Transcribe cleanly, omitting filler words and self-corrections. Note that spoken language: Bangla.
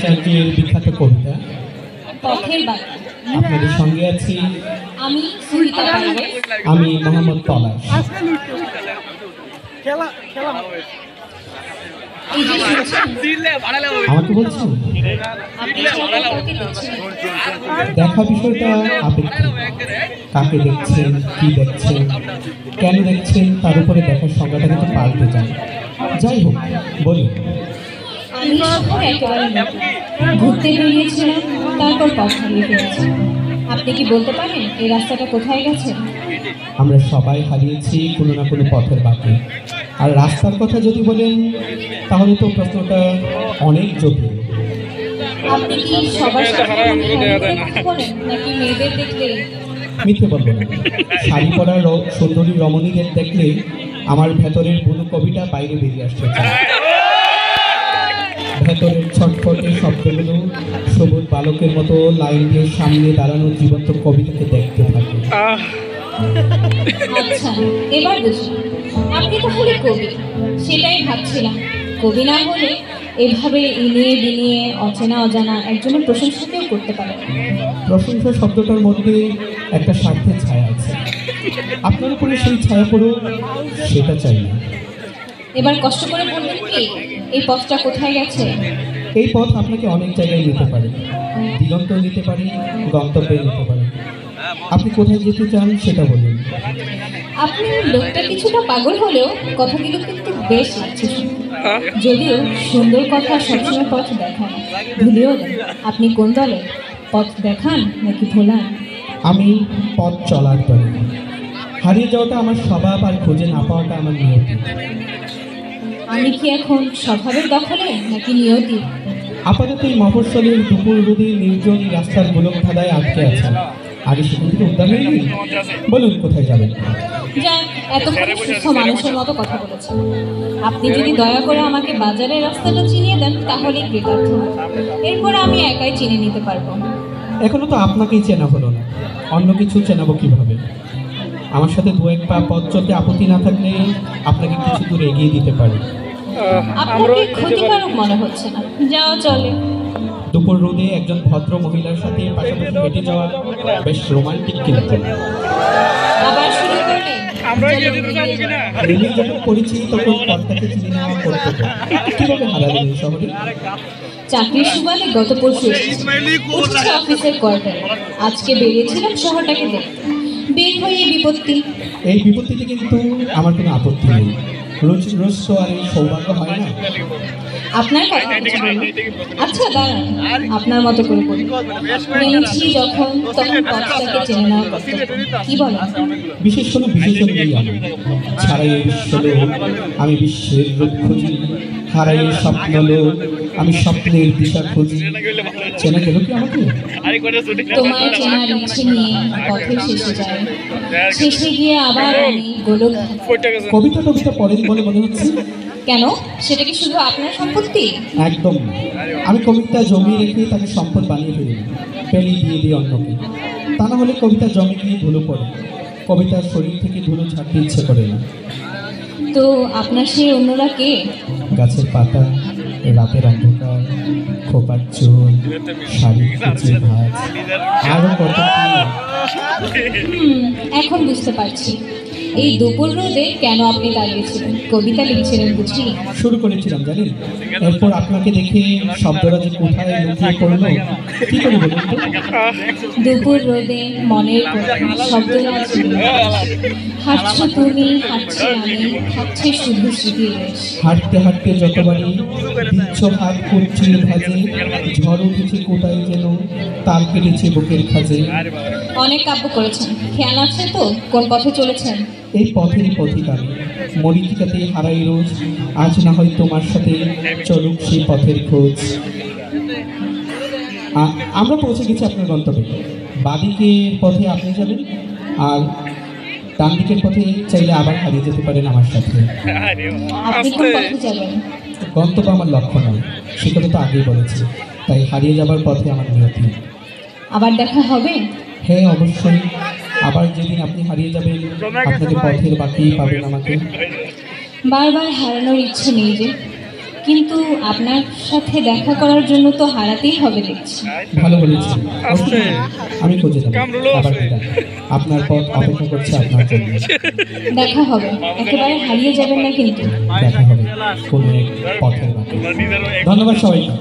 ভট্টাচার্যের বিখ্যাত কবিতা পথের বাড়ি। আপনাদের সঙ্গে আছি আমি সুহিতা পারভেজ। আমি মোহাম্মদ পলাশ। এই যে শুনছেন, আমাকে বলছেন আপনি ছাড়া কাউকে দেখছেন না। দেখা বিষয়টা আপেক্ষিক। কাকে দেখছেন, কি দেখছেন, কেন দেখছেন, তার উপরে দেখার সংজ্ঞাটা কিন্তু পাল্টে যায়। যাই হোক, বলুন। আমি শহর একেবারে নতুন, ঘুরতে বেরিয়েছিলাম, তারপর পথ হারিয়ে ফেলেছি। আপনি কি বলতে পারেন এই রাস্তাটা কোথায় গেছে? আমরা সবাই হারিয়েছি কোনো না কোনো পথের বাঁকে। আর রাস্তার কথা যদি বলেন তাহলে তো প্রশ্নটা অনেক জটিল। আপনি কি সবার সাথে বলেন নাকি মেয়েদের দেখলে? মিথ্যে বলবো না, শাড়ি পরা সুন্দরী রমণীদের দেখলে আমার ভেতরের বুনো কবিটা বাইরে বেরিয়ে আসতে চায়। ভেতরের ছটফটে শব্দগুলো সবুজ বালকের মতো লাইন দিয়ে সামনে দাঁড়ানো জীবন্ত কবিতাকে দেখতে থাকে। আচ্ছা, এবার বুঝি আপনি তাহলে কবি। সেটাই ভাবছিলাম, কবি না হলে এভাবে ইনিয়ে বিনিয়ে অচেনা অজানা একজনের প্রশংসা কেউ করতে পারে না। প্রশংসা শব্দটার মধ্যে একটা স্বার্থের ছায়া আছে। আপনার উপরে সেই ছায়া পড়ুক সেটা চাই না। এবার কষ্ট করে বলবেন কি এই পথটা কোথায় গেছে? এই পথ আপনাকে অনেক জায়গায় নিতে পারে, দিগন্ত নিতে পারে, গন্তব্যে নিতে পারে। আপনি কোথায় যেতে চান সেটা বলুন। আপনি লোকটা কিছুটা পাগল হলেও কথাগুলো কিন্তু বেশ লাগছে শুনতে। যদিও সুন্দর কথা সবসময় পথ দেখান, ভুলেও দেন। আপনি কোন দলে? পথ দেখান নাকি ভোলান? আমি পথ চলার দলে। হারিয়ে যাওয়াটা আমার স্বভাব, আর খুঁজে না পাওয়াটা আমার নিয়তি। আমি কি এখন স্বভাবের দখলে নাকি নিয়তি? আপাতত এই মফস্বলের দুপুর রোদে নির্জন এই রাস্তার গোলক ধাঁধায় আটকে আছেন। আগে সেখান থেকে উদ্ধার হয়ে গেলেন। বলুন কোথায় যাবেন। যাক, এতক্ষণে সুস্থ মানুষের মতো কথা বলেছেন। আপনি যদি দয়া করে আমাকে বাজারের রাস্তাটা চিনিয়ে দেন তাহলে কৃতার্থ হব। এরপর আমি একাই চিনে নিতে পারবো। এখনো তো আপনাকেই চেনা হলো না, অন্য কিছু চেনাবো কিভাবে? আমার সাথে দু এক পা পথ চলতে আপত্তি না থাকলে আপনাকে কিছু দূর এগিয়ে দিতে পারি। আপনাকে ক্ষতিকারক মনে হচ্ছে না, যাওয়া চলে। দুপুর রোদে একজন ভদ্র মহিলার সাথে পাশাপাশি হেঁটে যাওয়া বেশ রোমান্টিক কিন্তু। আবার শুরু করলেন। রেলে যখন করেছি তখন পথটাকে চিনে নেওয়া কর্তব্য। কিভাবে হারালেন এই শহরে? চাকরির সুবাদে গত পরশু উঠেছে অফিসের কোয়ার্টারে। আজকে বেরিয়েছিলাম শহরটাকে দেখতে, বের হয়ে এই বিপত্তি। এই বিপত্তিতে কিন্তু আমার কোনো আপত্তি নেই। রোজ রোজ তো আর এই সৌভাগ্য হয় না। আপনার কথা কিছু বলুন। আচ্ছা দাঁড়ান, আপনার মতো করে বলুন। মেনেছি যখন তখন পথটাকে চেনে নেওয়া কর্তব্য। কি বলেন? বিশেষ কোনো বিশেষণ নেই আমার। ছাড়াই এই বিশ্বলোক আমি বিশ্বের রূপ খুঁজি, হারাই স্বপ্ন লোক আমি স্বপ্নের দিশা খুঁজি। চেনা গেল কি আমাকে? তোমায় চেনার ইচ্ছে নিয়ে পথের শেষে যায়, শেষে গিয়ে আবার আমি গোলক। কবিতা টবিতা পড়েন বলে মনে হচ্ছে। কেন, সেটা কি শুধু আপনার সম্পত্তি? একদম না। আমি কবিতা জমিয়ে রেখে তাকে সম্পদ বানিয়ে ফেলি, পেলি দিয়ে দিই অন্যকে। তা না হলে কবিতা জমে গিয়ে ধুলো পড়ে। কবিতার শরীর থেকে ধুলো ছাড়তে ইচ্ছে করে না। তো আপনার সেই অন্যরা কে? গাছের পাতা, রাতের অন্ধকার, খোপার চোর, শাড়ি কুচি ভাজ, আরও কত কি। এখন বুঝতে পারছি এই দুপুর রোদে কেন আপনি দাঁড়িয়েছিলেন। কবিতা লিখছিলেন বুঝি? শুরু করেছিলাম জানেন, এরপর আপনাকে দেখে শব্দরা যে কোথায় লুকিয়ে পড়লো কি করে বলুন তো? দুপুর রোদে মনের শব্দরাজ হাঁটছো তুমি, হাঁটছি আমি, হাঁটছে শুধু স্মৃতির রেশ। হাঁটতে হাঁটতে যতবারই দিচ্ছ হাত কুচির ভাজে, ঝড় উঠেছে কোথায় যেন, তাল কেটেছে বুকের খাজে। অনেক কাব্য করেছেন, খেয়াল আছে তো কোন পথে চলেছেন? এই পথেরই পথিক আমি, মরিচিকাতে হারাই রোজ। আজ না হয় তোমার সাথে চলুক সেই পথের খোঁজ। আমরা পৌঁছে গেছি আপনার গন্তব্যে। বাদিকের পথে আপনি যাবেন, আর ডান দিকের পথে চাইলে আবার হারিয়ে যেতে পারেন আমার সাথে। আপনি কোন পথে যাবেন? গন্তব্য আমার লক্ষ্য নয়, সে কথা তো আগেই বলেছি। তাই হারিয়ে যাবার পথে আমার নিয়তি। আবার দেখা হবে? হ্যাঁ অবশ্যই। আবার যেদিন আপনি হারিয়ে যাবেন আপনাকে পথের বাকি পাবেন আমাকে। বারবার হারানোর ইচ্ছে নেই যে। কিন্তু আপনার সাথে দেখা করার জন্য তো হারাতেই হবে দেখছি। ভালো বলেছেন, আমি খুঁজে দেবো। আবার বিদায়। আপনার পথ অপেক্ষা করছে আপনার জন্য। দেখা হবে, একেবারে হারিয়ে যাবেন না কিন্তু। দেখা হবে কোনো এক পথের বাটে। ধন্যবাদ সবাইকে।